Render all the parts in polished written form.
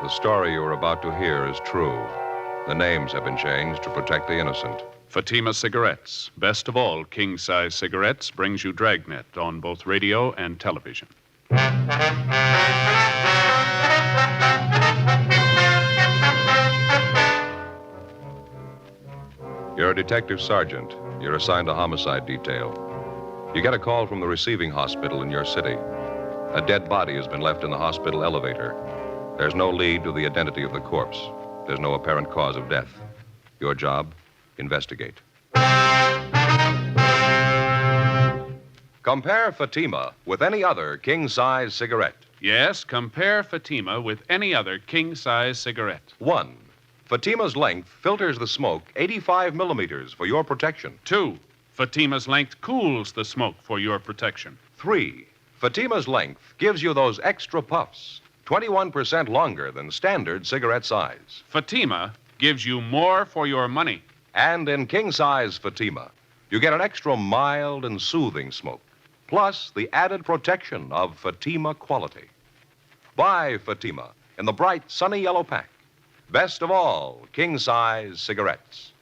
The story you are about to hear is true. The names have been changed to protect the innocent. Fatima Cigarettes, best of all king-size cigarettes, brings you Dragnet on both radio and television. You're a detective sergeant. You're assigned a homicide detail. You get a call from the receiving hospital in your city. A dead body has been left in the hospital elevator. There's no lead to the identity of the corpse. There's no apparent cause of death. Your job, investigate. Compare Fatima with any other king-size cigarette. Yes, compare Fatima with any other king-size cigarette. 1. Fatima's length filters the smoke 85 millimeters for your protection. 2. Fatima's length cools the smoke for your protection. 3. Fatima's length gives you those extra puffs, 21% longer than standard cigarette size. Fatima gives you more for your money. And in king-size Fatima, you get an extra mild and soothing smoke, plus the added protection of Fatima quality. Buy Fatima in the bright, sunny yellow pack. Best of all, king-size cigarettes.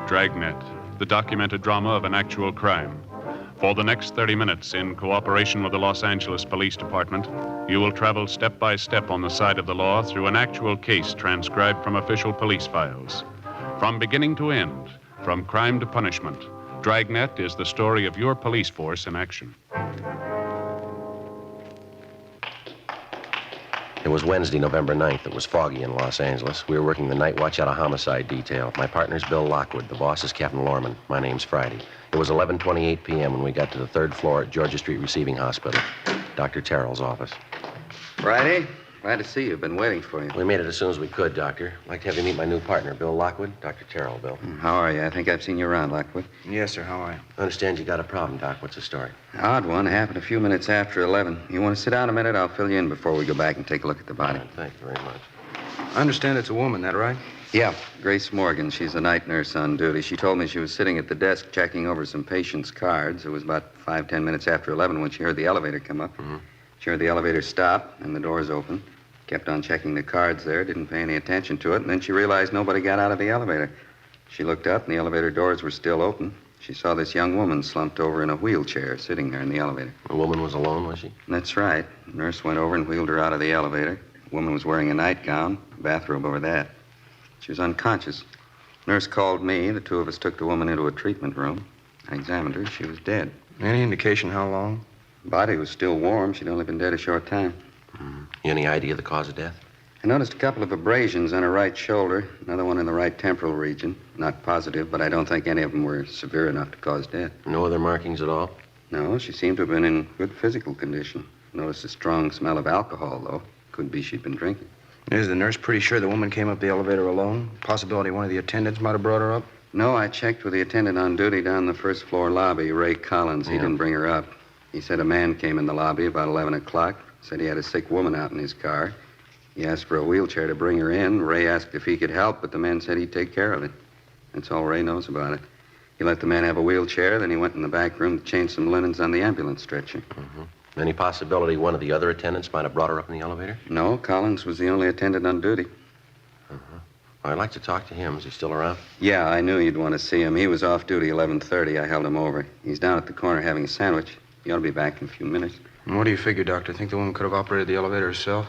Dragnet, the documented drama of an actual crime. For the next 30 minutes, in cooperation with the Los Angeles Police Department, you will travel step by step on the side of the law through an actual case transcribed from official police files. From beginning to end, from crime to punishment, Dragnet is the story of your police force in action. It was Wednesday, November 9th. It was foggy in Los Angeles. We were working the night watch out of homicide detail. My partner's Bill Lockwood. The boss is Captain Lorman. My name's Friday. It was 11:28 p.m. when we got to the 3rd floor at Georgia Street Receiving Hospital, Dr. Terrell's office. Friday, glad to see you. Been waiting for you. We made it as soon as we could, Doctor. I'd like to have you meet my new partner, Bill Lockwood. Dr. Terrell, Bill. How are you? I think I've seen you around, Lockwood. Yes, sir. How are you? I understand you got a problem, Doc. What's the story? Odd one. Happened a few minutes after 11. You want to sit down a minute? I'll fill you in before we go back and take a look at the body. All right, thank you very much. I understand it's a woman, that right? Yeah, Grace Morgan. She's a night nurse on duty. She told me she was sitting at the desk checking over some patients' cards. It was about 5-10 minutes after 11 when she heard the elevator come up. Mm-hmm. She heard the elevator stop and the doors open. Kept on checking the cards there, didn't pay any attention to it, and then she realized nobody got out of the elevator. She looked up, and the elevator doors were still open. She saw this young woman slumped over in a wheelchair sitting there in the elevator. The woman was alone, was she? That's right. The nurse went over and wheeled her out of the elevator. The woman was wearing a nightgown, a bathrobe over that. She was unconscious. Nurse called me. The two of us took the woman into a treatment room. I examined her. She was dead. Any indication how long? Body was still warm. She'd only been dead a short time. Mm-hmm. Any idea of the cause of death? I noticed a couple of abrasions on her right shoulder, another one in the right temporal region. Not positive, but I don't think any of them were severe enough to cause death. No other markings at all? No, she seemed to have been in good physical condition. Noticed a strong smell of alcohol, though. Could be she'd been drinking. Is the nurse pretty sure the woman came up the elevator alone? Possibility one of the attendants might have brought her up? No, I checked with the attendant on duty down the first floor lobby, Ray Collins. He didn't bring her up. He said a man came in the lobby about 11 o'clock. Said he had a sick woman out in his car. He asked for a wheelchair to bring her in. Ray asked if he could help, but the man said he'd take care of it. That's all Ray knows about it. He let the man have a wheelchair, then he went in the back room to change some linens on the ambulance stretcher. Mm-hmm. Any possibility one of the other attendants might have brought her up in the elevator? No, Collins was the only attendant on duty. Uh-huh. I'd like to talk to him. Is he still around? Yeah, I knew you'd want to see him. He was off duty 11:30. I held him over. He's down at the corner having a sandwich. He ought to be back in a few minutes. And what do you figure, Doctor? Think the woman could have operated the elevator herself?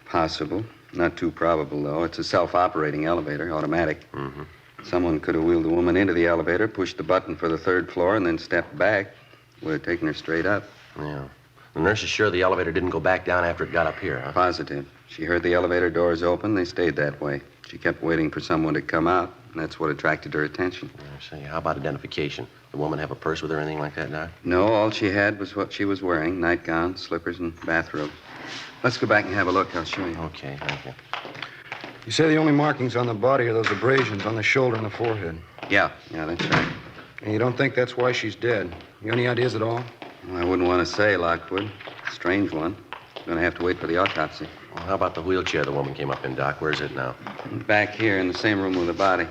Possible. Not too probable, though. It's a self-operating elevator, automatic. Mm-hmm. Someone could have wheeled the woman into the elevator, pushed the button for the 3rd floor, and then stepped back. Would have taken her straight up. Yeah. The nurse is sure the elevator didn't go back down after it got up here, huh? Positive. She heard the elevator doors open. They stayed that way. She kept waiting for someone to come out, and that's what attracted her attention. I see. How about identification? The woman have a purse with her or anything like that, Doc? No, all she had was what she was wearing, nightgown, slippers, and bathrobe. Let's go back and have a look. I'll show you. Okay, thank you. You say the only markings on the body are those abrasions on the shoulder and the forehead. Yeah, that's right. And you don't think that's why she's dead? You any ideas at all? Well, I wouldn't want to say, Lockwood. Strange one. Going to have to wait for the autopsy. Well, how about the wheelchair the woman came up in, Doc? Where's it now? Back here in the same room with the body.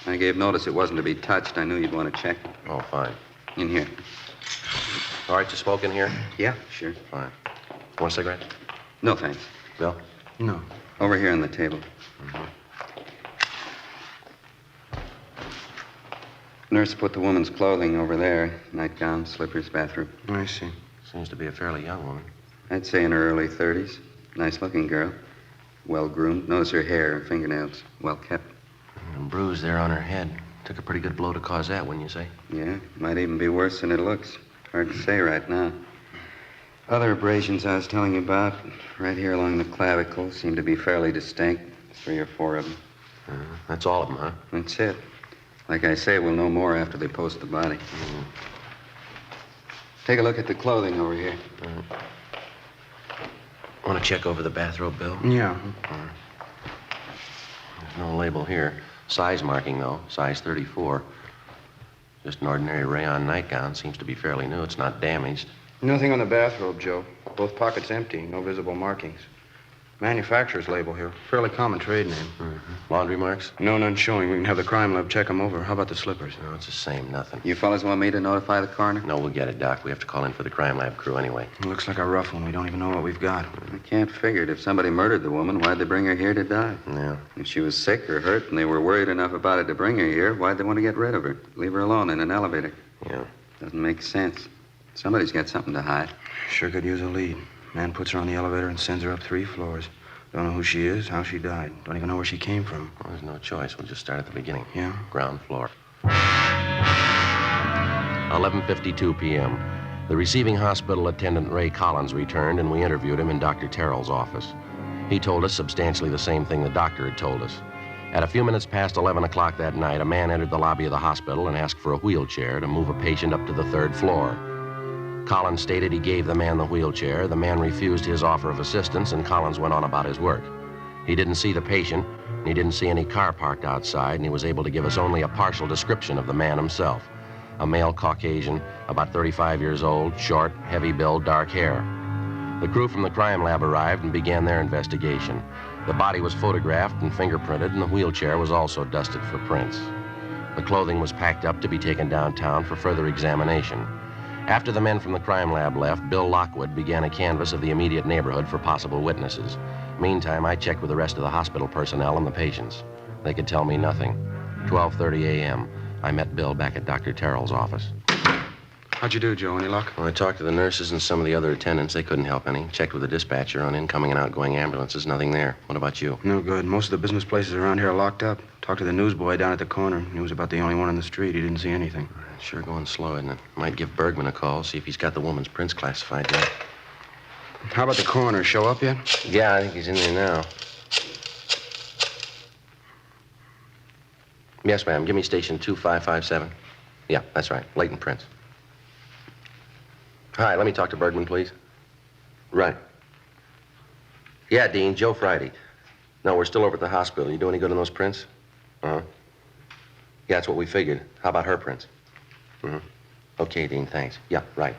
I gave notice it wasn't to be touched. I knew you'd want to check. Oh, fine. In here. All right to smoke in here? Yeah, sure. Fine. Want a cigarette? No, thanks. Bill? No. Over here on the table. Nurse put the woman's clothing over there. Nightgown, slippers, bathroom. I see. Seems to be a fairly young woman. I'd say in her early 30s. Nice-looking girl. Well-groomed. Notice her hair and fingernails. Well-kept. And bruise there on her head. Took a pretty good blow to cause that, wouldn't you say? Yeah, might even be worse than it looks. Hard to say right now. Other abrasions I was telling you about, right here along the clavicle, seem to be fairly distinct. 3 or 4 of them. That's all of them, huh? That's it. Like I say, we'll know more after they post the body. Take a look at the clothing over here. Want to check over the bathrobe, Bill? Yeah. There's no label here. Size marking, though. Size 34. Just an ordinary rayon nightgown. Seems to be fairly new. It's not damaged. Nothing on the bathrobe, Joe. Both pockets empty. No visible markings. Manufacturer's label here. Fairly common trade name. Laundry marks? No, none showing. We can have the crime lab check them over. How about the slippers? No, it's the same. Nothing. You fellas want me to notify the coroner? No, we'll get it, Doc. We have to call in for the crime lab crew anyway. It looks like a rough one. We don't even know what we've got. I can't figure it. If somebody murdered the woman, why'd they bring her here to die? Yeah. If she was sick or hurt and they were worried enough about it to bring her here, why'd they want to get rid of her? Leave her alone in an elevator. Yeah. Doesn't make sense. Somebody's got something to hide. Sure could use a lead. Man puts her on the elevator and sends her up 3 floors. Don't know who she is, how she died. Don't even know where she came from. Well, there's no choice. We'll just start at the beginning. Yeah? Ground floor. 11:52 p.m. The receiving hospital attendant, Ray Collins, returned, and we interviewed him in Dr. Terrell's office. He told us substantially the same thing the doctor had told us. At a few minutes past 11 o'clock that night, a man entered the lobby of the hospital and asked for a wheelchair to move a patient up to the 3rd floor. Collins stated he gave the man the wheelchair. The man refused his offer of assistance, and Collins went on about his work. He didn't see the patient, and he didn't see any car parked outside, and he was able to give us only a partial description of the man himself. A male Caucasian, about 35 years old, short, heavy build, dark hair. The crew from the crime lab arrived and began their investigation. The body was photographed and fingerprinted, and the wheelchair was also dusted for prints. The clothing was packed up to be taken downtown for further examination. After the men from the crime lab left, Bill Lockwood began a canvass of the immediate neighborhood for possible witnesses. Meantime, I checked with the rest of the hospital personnel and the patients. They could tell me nothing. 12:30 a.m. I met Bill back at Dr. Terrell's office. How'd you do, Joe? Any luck? Well, I talked to the nurses and some of the other attendants. They couldn't help any. Checked with the dispatcher on incoming and outgoing ambulances. Nothing there. What about you? No good. Most of the business places around here are locked up. Talked to the newsboy down at the corner. He was about the only one on the street. He didn't see anything. Sure going slow, isn't it? Might give Bergman a call, see if he's got the woman's prints classified yet. How about the coroner? Show up yet? Yeah, I think he's in there now. Yes, ma'am. Give me station 2557. Yeah, that's right. Latent prints. Hi, let me talk to Bergman, please. Right. Yeah, Dean, Joe Friday. No, we're still over at the hospital. You do any good on those prints? Uh-huh. Yeah, that's what we figured. How about her prints? Okay, Dean, thanks. Yeah, right.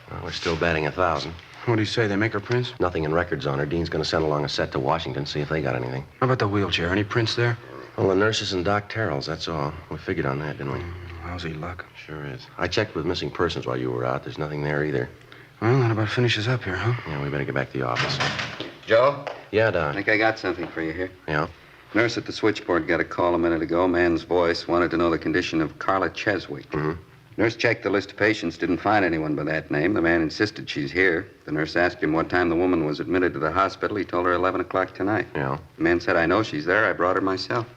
Well, we're still batting 1,000. What do you say? They make her prints? Nothing in records on her. Dean's going to send along a set to Washington, see if they got anything. How about the wheelchair? Any prints there? Well, the nurses and Doc Terrell's, that's all. We figured on that, didn't we? Lousy luck. Sure is. I checked with missing persons while you were out. There's nothing there either. Well, that about finishes up here, huh? Yeah, we better get back to the office. Joe? Yeah, I Doc. think I got something for you here. Yeah? Nurse at the switchboard got a call a minute ago. Man's voice wanted to know the condition of Carla Cheswick. Nurse checked the list of patients, didn't find anyone by that name. The man insisted she's here. The nurse asked him what time the woman was admitted to the hospital. He told her 11 o'clock tonight. Yeah. The man said, I know she's there. I brought her myself.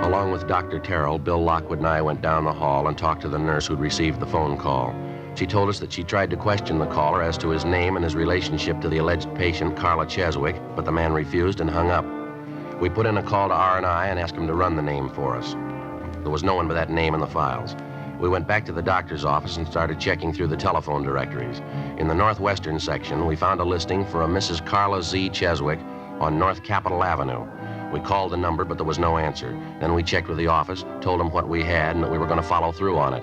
Along with Dr. Terrell, Bill Lockwood and I went down the hall and talked to the nurse who'd received the phone call. She told us that she tried to question the caller as to his name and his relationship to the alleged patient, Carla Cheswick, but the man refused and hung up. We put in a call to R&I and asked him to run the name for us. There was no one by that name in the files. We went back to the doctor's office and started checking through the telephone directories. In the northwestern section, we found a listing for a Mrs. Carla Z. Cheswick on North Capitol Avenue. We called the number, but there was no answer. Then we checked with the office, told them what we had, and that we were going to follow through on it.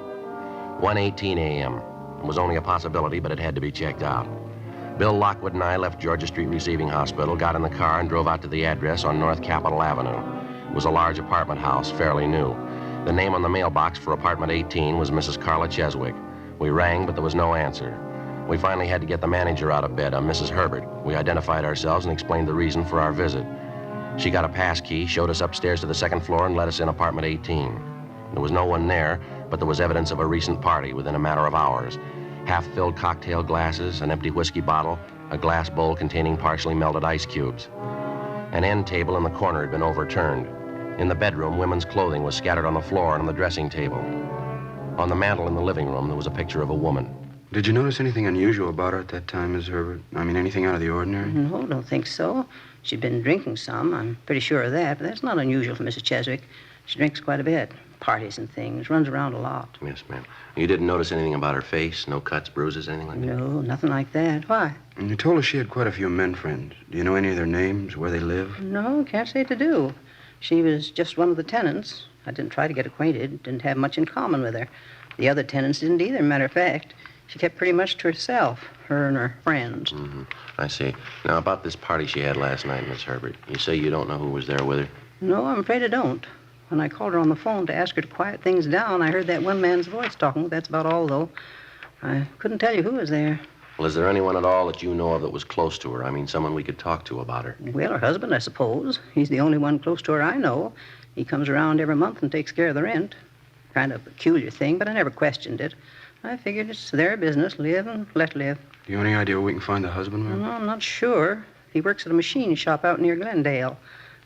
1:18 a.m. It was only a possibility, but it had to be checked out. Bill Lockwood and I left Georgia Street Receiving Hospital, got in the car, and drove out to the address on North Capitol Avenue. It was a large apartment house, fairly new. The name on the mailbox for apartment 18 was Mrs. Carla Cheswick. We rang, but there was no answer. We finally had to get the manager out of bed, a Mrs. Herbert. We identified ourselves and explained the reason for our visit. She got a pass key, showed us upstairs to the second floor, and let us in apartment 18. There was no one there, but there was evidence of a recent party within a matter of hours. Half-filled cocktail glasses, an empty whiskey bottle, a glass bowl containing partially melted ice cubes. An end table in the corner had been overturned. In the bedroom, women's clothing was scattered on the floor and on the dressing table. On the mantel in the living room, there was a picture of a woman. Did you notice anything unusual about her at that time, Miss Herbert? I mean, anything out of the ordinary? No, don't think so. She'd been drinking some. I'm pretty sure of that, but that's not unusual for Mrs. Cheswick. She drinks quite a bit. Parties and things. Runs around a lot. Yes, ma'am. You didn't notice anything about her face? No cuts, bruises, anything like that? No, nothing like that. Why? And you told us she had quite a few men friends. Do you know any of their names, where they live? No, can't say to do. She was just one of the tenants. I didn't try to get acquainted. Didn't have much in common with her. The other tenants didn't either, matter of fact. She kept pretty much to herself, her and her friends. Mm-hmm. I see. Now, about this party she had last night, Miss Herbert, you say you don't know who was there with her? No, I'm afraid I don't. When I called her on the phone to ask her to quiet things down, I heard that one man's voice talking. That's about all, though. I couldn't tell you who was there. Well, is there anyone at all that you know of that was close to her? I mean, someone we could talk to about her. Well, her husband, I suppose. He's the only one close to her I know. He comes around every month and takes care of the rent. Kind of a peculiar thing, but I never questioned it. I figured it's their business, live and let live. Do you have any idea where we can find the husband, ma'am? No, I'm not sure. He works at a machine shop out near Glendale.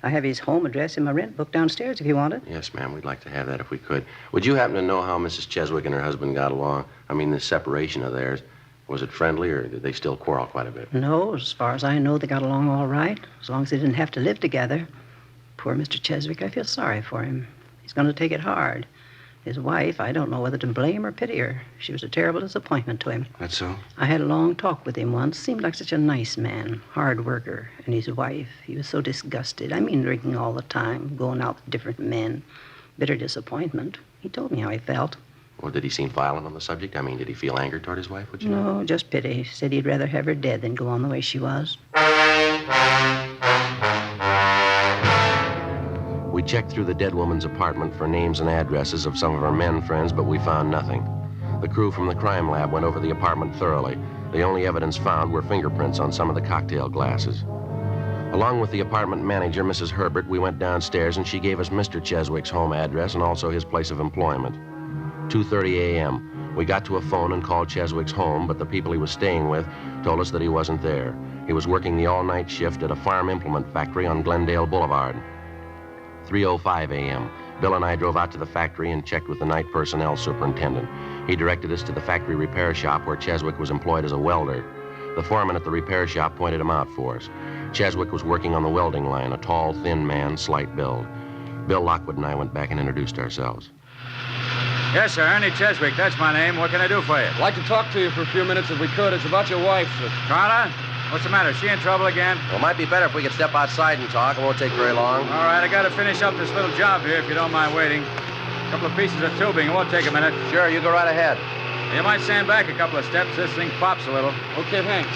I have his home address in my rent book downstairs if you want it. Yes, ma'am, we'd like to have that if we could. Would you happen to know how Mrs. Cheswick and her husband got along? I mean, the separation of theirs. Was it friendly, or did they still quarrel quite a bit? No, as far as I know, they got along all right, as long as they didn't have to live together. Poor Mr. Cheswick, I feel sorry for him. He's going to take it hard. His wife, I don't know whether to blame or pity her. She was a terrible disappointment to him. That's so? I had a long talk with him once. Seemed like such a nice man, hard worker. And his wife, he was so disgusted. I mean, drinking all the time, going out with different men. Bitter disappointment. He told me how he felt. Well, did he seem violent on the subject? I mean, did he feel anger toward his wife, would you know? No, just pity. He said he'd rather have her dead than go on the way she was. We checked through the dead woman's apartment for names and addresses of some of her men friends, but we found nothing. The crew from the crime lab went over the apartment thoroughly. The only evidence found were fingerprints on some of the cocktail glasses. Along with the apartment manager, Mrs. Herbert, we went downstairs and she gave us Mr. Cheswick's home address and also his place of employment. 2:30 a.m. We got to a phone and called Cheswick's home, but the people he was staying with told us that he wasn't there. He was working the all-night shift at a farm implement factory on Glendale Boulevard. 3:05 a.m. Bill and I drove out to the factory and checked with the night personnel superintendent. He directed us to the factory repair shop where Cheswick was employed as a welder. The foreman at the repair shop pointed him out for us. Cheswick was working on the welding line, a tall, thin man, slight build. Bill Lockwood and I went back and introduced ourselves. Yes, sir. Ernie Cheswick. That's my name. What can I do for you? I'd like to talk to you for a few minutes if we could. It's about your wife, sir. Carla? What's the matter? Is she in trouble again? Well, it might be better if we could step outside and talk. It won't take very long. All right, I got to finish up this little job here if you don't mind waiting. A couple of pieces of tubing. It won't take a minute. Sure, you go right ahead. You might stand back a couple of steps. This thing pops a little. Okay, thanks.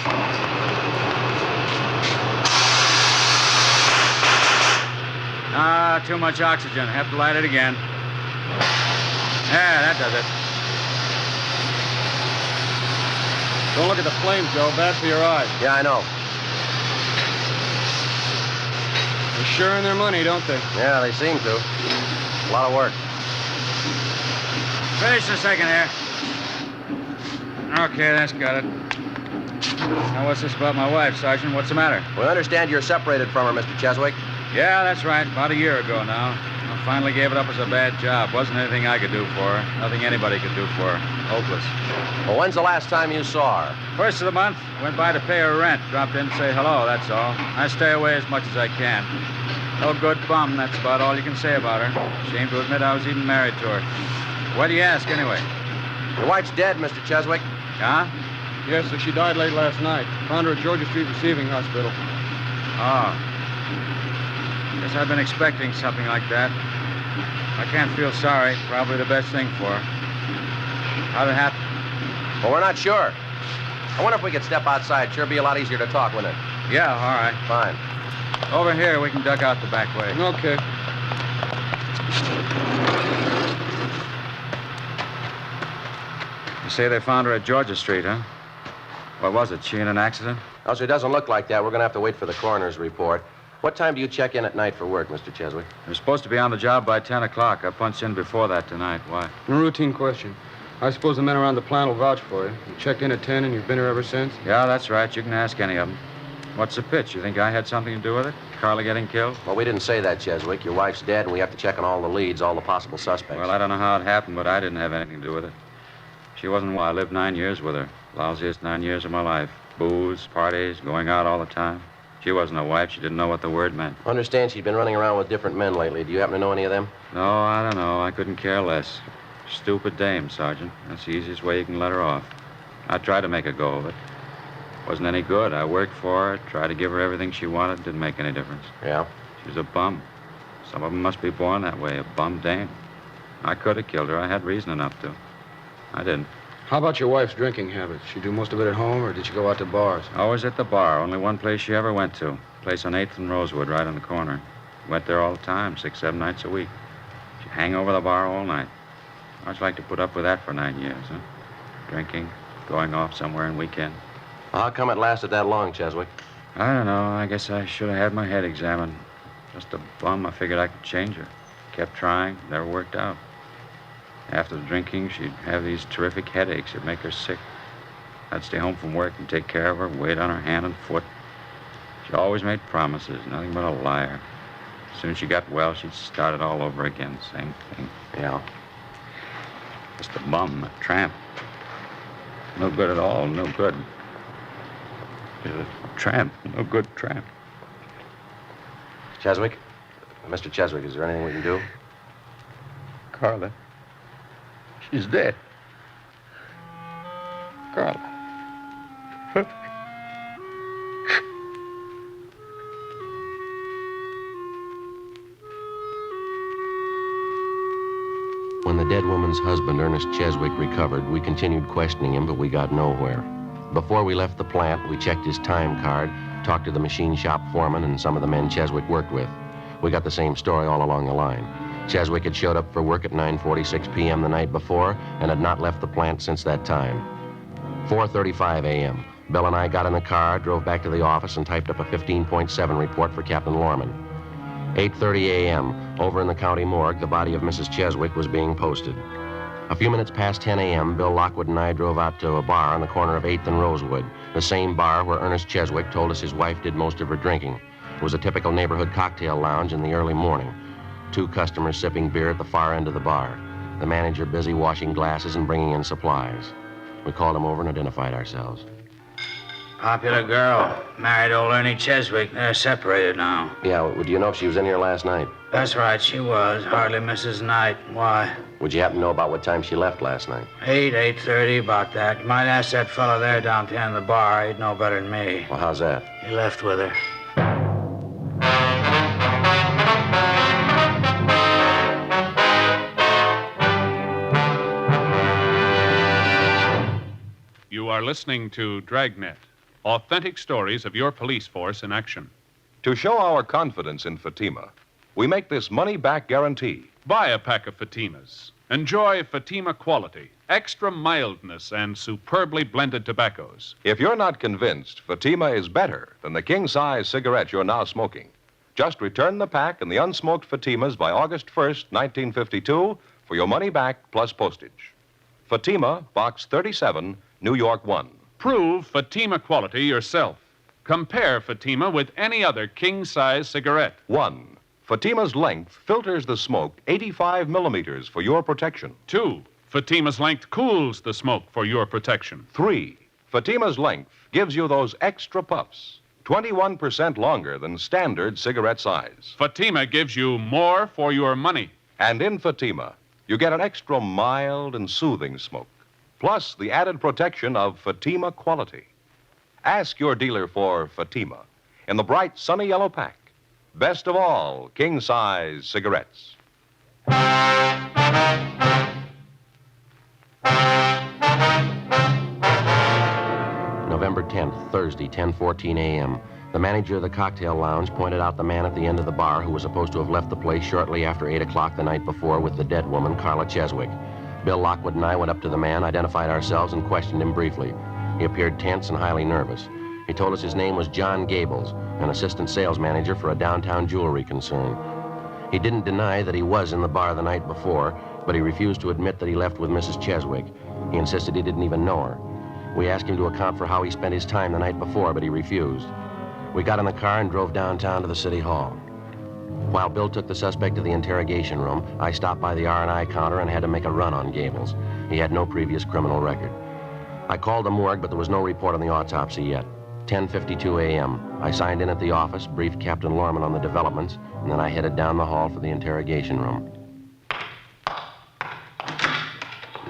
Ah, too much oxygen. Have to light it again. Yeah, that does it. Don't look at the flames, Joe. Bad for your eyes. Yeah, I know. They're sure in their money, don't they? Yeah, they seem to. A lot of work. Finish the second here. Okay, that's got it. Now, what's this about my wife, Sergeant? What's the matter? We understand you're separated from her, Mr. Cheswick. Yeah, that's right. About a year ago now. I finally gave it up as a bad job. Wasn't anything I could do for her. Nothing anybody could do for her. Hopeless. Well, when's the last time you saw her? First of the month, went by to pay her rent. Dropped in to say hello, that's all. I stay away as much as I can. No good bum, that's about all you can say about her. Shame to admit I was even married to her. Why do you ask, anyway? Your wife's dead, Mr. Cheswick. Huh? Yes, sir. She died late last night. Found her at Georgia Street Receiving Hospital. Oh. Guess I've been expecting something like that. I can't feel sorry. Probably the best thing for her. How'd it happen? Well, we're not sure. I wonder if we could step outside. Sure be a lot easier to talk, wouldn't it? Yeah, all right. Fine. Over here, we can duck out the back way. Okay. You say they found her at Georgia Street, huh? What was it? She in an accident? Oh, so it doesn't look like that. We're going to have to wait for the coroner's report. What time do you check in at night for work, Mr. Cheswick? You're supposed to be on the job by 10 o'clock. I punched in before that tonight. Why? A routine question. I suppose the men around the plant will vouch for you. You checked in at 10 and you've been here ever since? Yeah, that's right. You can ask any of them. What's the pitch? You think I had something to do with it? Carla getting killed? Well, we didn't say that, Cheswick. Your wife's dead, and we have to check on all the leads, all the possible suspects. Well, I don't know how it happened, but I didn't have anything to do with it. She wasn't why I lived 9 years with her. Lousiest 9 years of my life. Booze, parties, going out all the time. She wasn't a wife. She didn't know what the word meant. I understand she'd been running around with different men lately. Do you happen to know any of them? No, I don't know. I couldn't care less. Stupid dame, Sergeant. That's the easiest way you can let her off. I tried to make a go of it. Wasn't any good. I worked for her, tried to give her everything she wanted. Didn't make any difference. Yeah? She was a bum. Some of them must be born that way, a bum dame. I could have killed her. I had reason enough to. I didn't. How about your wife's drinking habits? She do most of it at home, or did she go out to bars? Always at the bar. Only one place she ever went to. Place on 8th and Rosewood, right on the corner. Went there all the time, 6, 7 nights a week. She'd hang over the bar all night. How'd you like to put up with that for 9 years, huh? Drinking, going off somewhere on weekend. Well, how come it lasted that long, Cheswick? I don't know. I guess I should have had my head examined. Just a bum. I figured I could change her. Kept trying. Never worked out. After the drinking, she'd have these terrific headaches. It'd make her sick. I'd stay home from work and take care of her, wait on her hand and foot. She always made promises, nothing but a liar. As soon as she got well, she'd start it all over again. Same thing. Yeah. Just a bum, a tramp. No good at all, no good. Just a tramp, no good tramp. Cheswick? Mr. Cheswick, is there anything we can do? Carla. She's dead. Carla. When the dead woman's husband, Ernest Cheswick, recovered, we continued questioning him, but we got nowhere. Before we left the plant, we checked his time card, talked to the machine shop foreman and some of the men Cheswick worked with. We got the same story all along the line. Cheswick had showed up for work at 9:46 p.m. the night before and had not left the plant since that time. 4:35 a.m. Bill and I got in the car, drove back to the office, and typed up a 15.7 report for Captain Lorman. 8:30 a.m., over in the county morgue, the body of Mrs. Cheswick was being posted. A few minutes past 10 a.m., Bill Lockwood and I drove out to a bar on the corner of 8th and Rosewood, the same bar where Ernest Cheswick told us his wife did most of her drinking. It was a typical neighborhood cocktail lounge in the early morning. 2 customers sipping beer at the far end of the bar. The manager busy washing glasses and bringing in supplies. We called him over and identified ourselves. Popular girl. Married old Ernie Cheswick. They're separated now. Yeah, would you know if she was in here last night? That's right, she was. Hardly misses night. Why? Would you happen to know about what time she left last night? 8:30, about that. You might ask that fella there down at the end of the bar. He'd know better than me. Well, how's that? He left with her. You are listening to Dragnet, authentic stories of your police force in action. To show our confidence in Fatima, we make this money-back guarantee. Buy a pack of Fatimas. Enjoy Fatima quality, extra mildness, and superbly blended tobaccos. If you're not convinced Fatima is better than the king-size cigarette you're now smoking, just return the pack and the unsmoked Fatimas by August 1st, 1952, for your money back plus postage. Fatima, Box 37, New York 1. Prove Fatima quality yourself. Compare Fatima with any other king-size cigarette. 1. Fatima's length filters the smoke 85 millimeters for your protection. 2. Fatima's length cools the smoke for your protection. 3. Fatima's length gives you those extra puffs, 21% longer than standard cigarette size. Fatima gives you more for your money. And in Fatima, you get an extra mild and soothing smoke, plus the added protection of Fatima quality. Ask your dealer for Fatima in the bright sunny yellow pack. Best of all, king-size cigarettes. November 10th, Thursday, 10:14 a.m. The manager of the cocktail lounge pointed out the man at the end of the bar who was supposed to have left the place shortly after 8 o'clock the night before with the dead woman, Carla Cheswick. Bill Lockwood and I went up to the man, identified ourselves, and questioned him briefly. He appeared tense and highly nervous. He told us his name was John Gables, an assistant sales manager for a downtown jewelry concern. He didn't deny that he was in the bar the night before, but he refused to admit that he left with Mrs. Cheswick. He insisted he didn't even know her. We asked him to account for how he spent his time the night before, but he refused. We got in the car and drove downtown to the city hall. While Bill took the suspect to the interrogation room, I stopped by the R&I counter and had to make a run on Gables. He had no previous criminal record. I called the morgue, but there was no report on the autopsy yet. 10:52 a.m. I signed in at the office, briefed Captain Lorman on the developments, and then I headed down the hall for the interrogation room.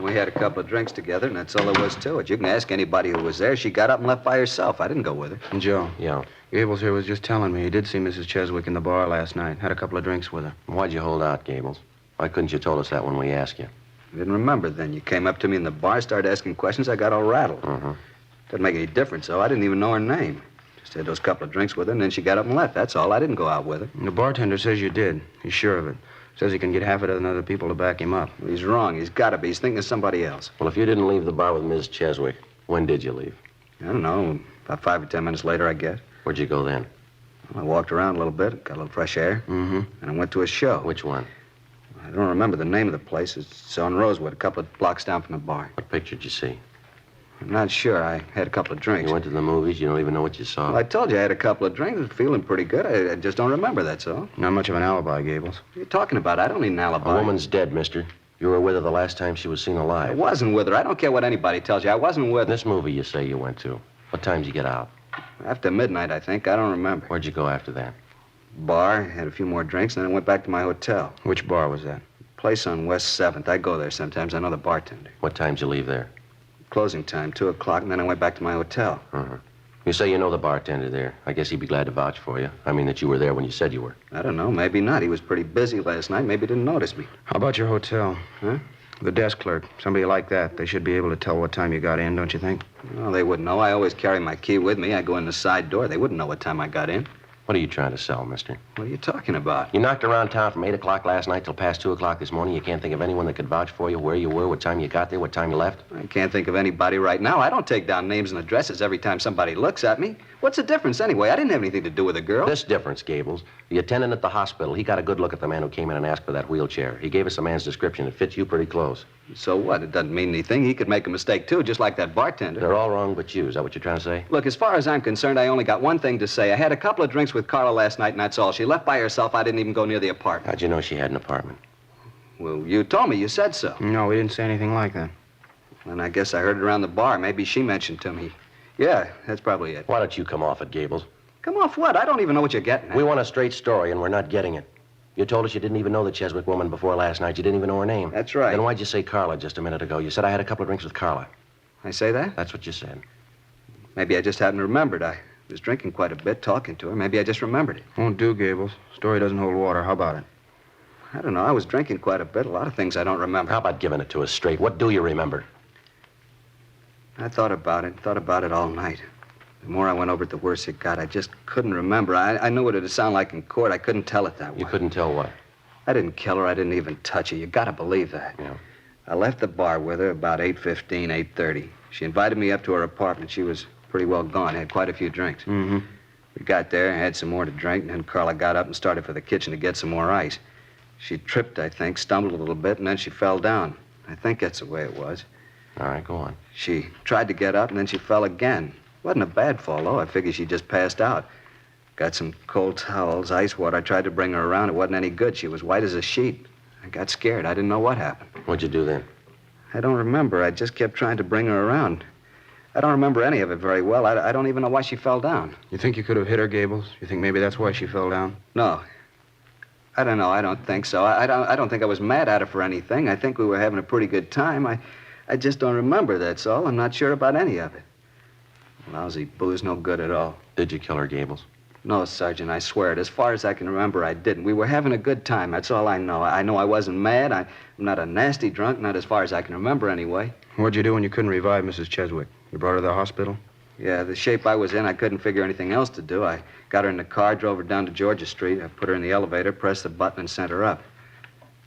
We had a couple of drinks together, and that's all there was to it. You can ask anybody who was there. She got up and left by herself. I didn't go with her. And Joe. Yeah. Gables here was just telling me he did see Mrs. Cheswick in the bar last night. Had a couple of drinks with her. Why'd you hold out, Gables? Why couldn't you told us that when we asked you? I didn't remember then. You came up to me in the bar, started asking questions. I got all rattled. Doesn't make any difference, though. I didn't even know her name. Just had those couple of drinks with her, and then she got up and left. That's all. I didn't go out with her. And the bartender says you did. He's sure of it. Says he can get half a dozen other people to back him up. He's wrong. He's got to be. He's thinking of somebody else. Well, if you didn't leave the bar with Ms. Cheswick, when did you leave? I don't know. About 5 or 10 minutes later, I guess. Where'd you go then? Well, I walked around a little bit, got a little fresh air. And I went to a show. Which one? I don't remember the name of the place. It's on Rosewood, a couple of blocks down from the bar. What picture did you see? I'm not sure. I had a couple of drinks. You went to the movies? You don't even know what you saw? Well, I told you I had a couple of drinks. I was feeling pretty good. I just don't remember, that's all. Not much of an alibi, Gables. What are you talking about? I don't need an alibi. A woman's dead, mister. You were with her the last time she was seen I alive. wasn't with her. I don't care what anybody tells you. I wasn't with her. This movie you say you went to, what time did you get out? After midnight, I think. I don't remember. Where'd you go after that? Bar, had a few more drinks, and then I went back to my hotel. Which bar was that? Place on West 7th. I go there sometimes. I know the bartender. What time did you leave there? Closing time, 2 o'clock, and then I went back to my hotel. You say you know the bartender there. I guess he'd be glad to vouch for you. I mean that you were there when you said you were. I don't know. Maybe not. He was pretty busy last night. Maybe he didn't notice me. How about your hotel? Huh? The desk clerk. Somebody like that. They should be able to tell what time you got in, don't you think? Well, they wouldn't know. I always carry my key with me. I go in the side door. They wouldn't know what time I got in. What are you trying to sell, mister? What are you talking about? You knocked around town from 8 o'clock last night till past 2 o'clock this morning. You can't think of anyone that could vouch for you, where you were, what time you got there, what time you left? I can't think of anybody right now. I don't take down names and addresses every time somebody looks at me. What's the difference anyway? I didn't have anything to do with the girl. This difference, Gables. The attendant at the hospital, he got a good look at the man who came in and asked for that wheelchair. He gave us the man's description. It fits you pretty close. So what? It doesn't mean anything. He could make a mistake, too, just like that bartender. They're all wrong but you. Is that what you're trying to say? Look, as far as I'm concerned, I only got one thing to say. I had a couple of drinks with Carla last night, and that's all. She left by herself. I didn't even go near the apartment. How'd you know she had an apartment? Well, you told me. You said so. No, we didn't say anything like that. And I guess I heard it around the bar. Maybe she mentioned to me. Yeah, that's probably it. Why don't you come off it, Gables? Come off what? I don't even know what you're getting at. We want a straight story, and we're not getting it. You told us you didn't even know the Cheswick woman before last night. You didn't even know her name. That's right. Then why'd you say Carla just a minute ago? You said I had a couple of drinks with Carla. I say that? That's what you said. Maybe I just hadn't remembered. I was drinking quite a bit, talking to her. Maybe I just remembered it. Won't do, Gables. Story doesn't hold water. How about it? I don't know. I was drinking quite a bit. A lot of things I don't remember. How about giving it to us straight? What do you remember? I thought about it all night. The more I went over it, the worse it got. I just couldn't remember. I knew what it'd sound like in court. I couldn't tell it that way. You couldn't tell what? I didn't kill her. I didn't even touch her. You gotta believe that. Yeah. I left the bar with her about 8:15, 8:30. She invited me up to her apartment. She was pretty well gone. Had quite a few drinks. We got there, had some more to drink, and then Carla got up and started for the kitchen to get some more ice. She tripped, I think, stumbled a little bit, and then she fell down. I think that's the way it was. All right, go on. She tried to get up, and then she fell again. Wasn't a bad fall, though. I figured she just passed out. Got some cold towels, ice water. I tried to bring her around. It wasn't any good. She was white as a sheet. I got scared. I didn't know what happened. What'd you do then? I don't remember. I just kept trying to bring her around. I don't remember any of it very well. I don't even know why she fell down. You think you could have hit her, Gables? You think maybe that's why she fell down? No. I don't know. I don't think so. I don't think I was mad at her for anything. I think we were having a pretty good time. I just don't remember, that's all. I'm not sure about any of it. Lousy booze, no good at all. Did you kill her, Gables? No, Sergeant, I swear it. As far as I can remember, I didn't. We were having a good time. That's all I know. I know I wasn't mad. I'm not a nasty drunk, not as far as I can remember anyway. What'd you do when you couldn't revive Mrs. Cheswick? You brought her to the hospital? Yeah, the shape I was in, I couldn't figure anything else to do. I got her in the car, drove her down to Georgia Street. I put her in the elevator, pressed the button, and sent her up.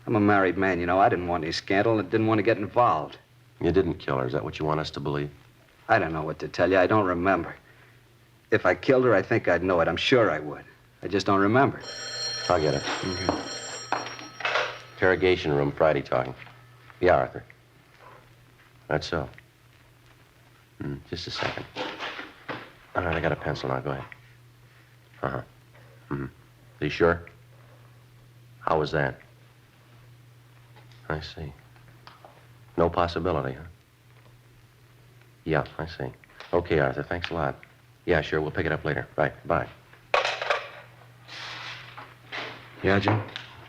I'm a married man, you know. I didn't want any scandal and didn't want to get involved. You didn't kill her. Is that what you want us to believe? I don't know what to tell you. I don't remember. If I killed her, I think I'd know it. I'm sure I would. I just don't remember. I'll get it. Interrogation room, Friday talking. Yeah, Arthur. That's so. Just a second. All right, I got a pencil now. Go ahead. Uh-huh. Are you sure? How was that? I see. No possibility, huh? Yeah, I see. Okay, Arthur, thanks a lot. Yeah, sure, we'll pick it up later. Right, bye. Yeah, Jim?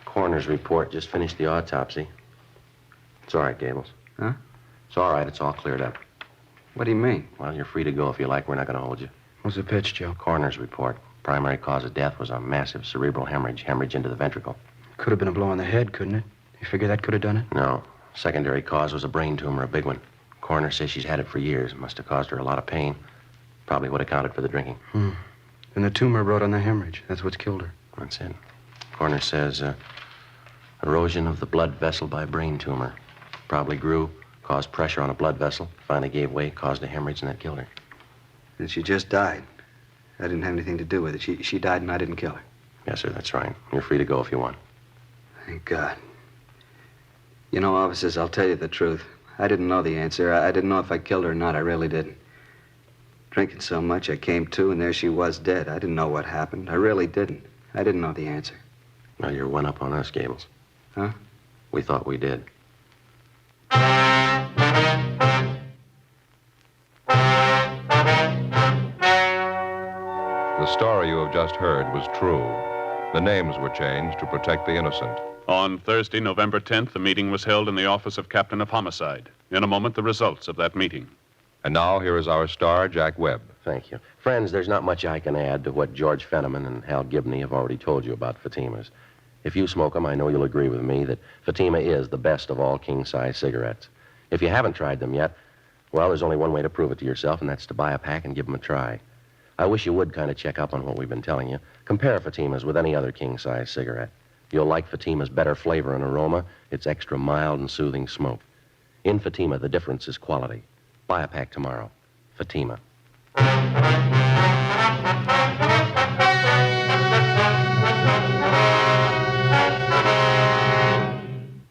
Coroner's report just finished the autopsy. It's all right, Gables. Huh? It's all right, it's all cleared up. What do you mean? Well, you're free to go if you like. We're not going to hold you. What's the pitch, Joe? Coroner's report. Primary cause of death was a massive cerebral hemorrhage into the ventricle. Could have been a blow on the head, couldn't it? You figure that could have done it? No. Secondary cause was a brain tumor, a big one. Coroner says she's had it for years. Must have caused her a lot of pain. Probably would have accounted for the drinking. And the tumor brought on the hemorrhage. That's what's killed her. That's it. Coroner says erosion of the blood vessel by brain tumor. Probably grew, caused pressure on a blood vessel, finally gave way, caused a hemorrhage, and that killed her. And she just died. I didn't have anything to do with it. She died and I didn't kill her. Yes, sir, that's right. You're free to go if you want. Thank God. You know, officers, I'll tell you the truth. I didn't know the answer. I didn't know if I killed her or not. I really didn't. Drinking so much, I came to, and there she was dead. I didn't know what happened. I really didn't. I didn't know the answer. Well, you're one up on us, Gables. Huh? We thought we did. The story you have just heard was true. The names were changed to protect the innocent. On Thursday, November 10th, the meeting was held in the office of Captain of Homicide. In a moment, the results of that meeting. And now, here is our star, Jack Webb. Thank you. Friends, there's not much I can add to what George Fenneman and Hal Gibney have already told you about Fatima's. If you smoke them, I know you'll agree with me that Fatima is the best of all king-size cigarettes. If you haven't tried them yet, well, there's only one way to prove it to yourself, and that's to buy a pack and give them a try. I wish you would kind of check up on what we've been telling you. Compare Fatima's with any other king-size cigarette. You'll like Fatima's better flavor and aroma. It's extra mild and soothing smoke. In Fatima, the difference is quality. Buy a pack tomorrow. Fatima.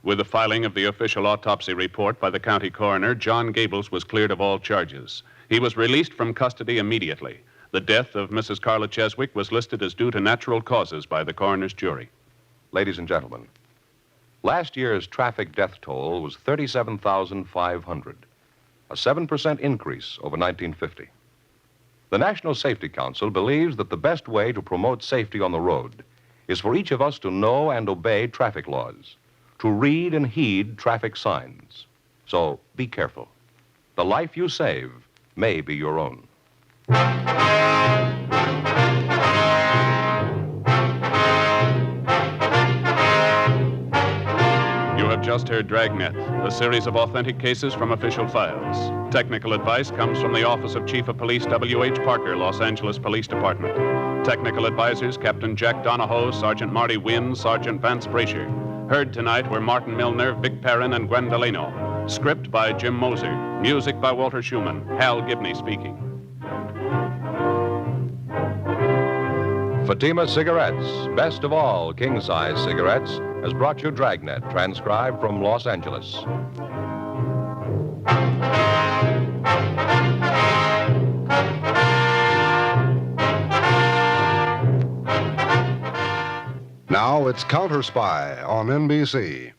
With the filing of the official autopsy report by the county coroner, John Gables was cleared of all charges. He was released from custody immediately. The death of Mrs. Carla Cheswick was listed as due to natural causes by the coroner's jury. Ladies and gentlemen, last year's traffic death toll was 37,500, a 7% increase over 1950. The National Safety Council believes that the best way to promote safety on the road is for each of us to know and obey traffic laws, to read and heed traffic signs. So be careful. The life you save may be your own. You have just heard Dragnet, a series of authentic cases from official files. Technical advice comes from the Office of Chief of Police W.H. Parker, Los Angeles Police Department. Technical advisors Captain Jack Donahoe, Sergeant Marty Wynn, Sergeant Vance Brasher. Heard tonight were Martin Milner, Vic Perrin, and Gwen Delano. Script by Jim Moser. Music by Walter Schumann. Hal Gibney speaking. Fatima Cigarettes, best of all king-size cigarettes, has brought you Dragnet, transcribed from Los Angeles. Now it's Counter Spy on NBC.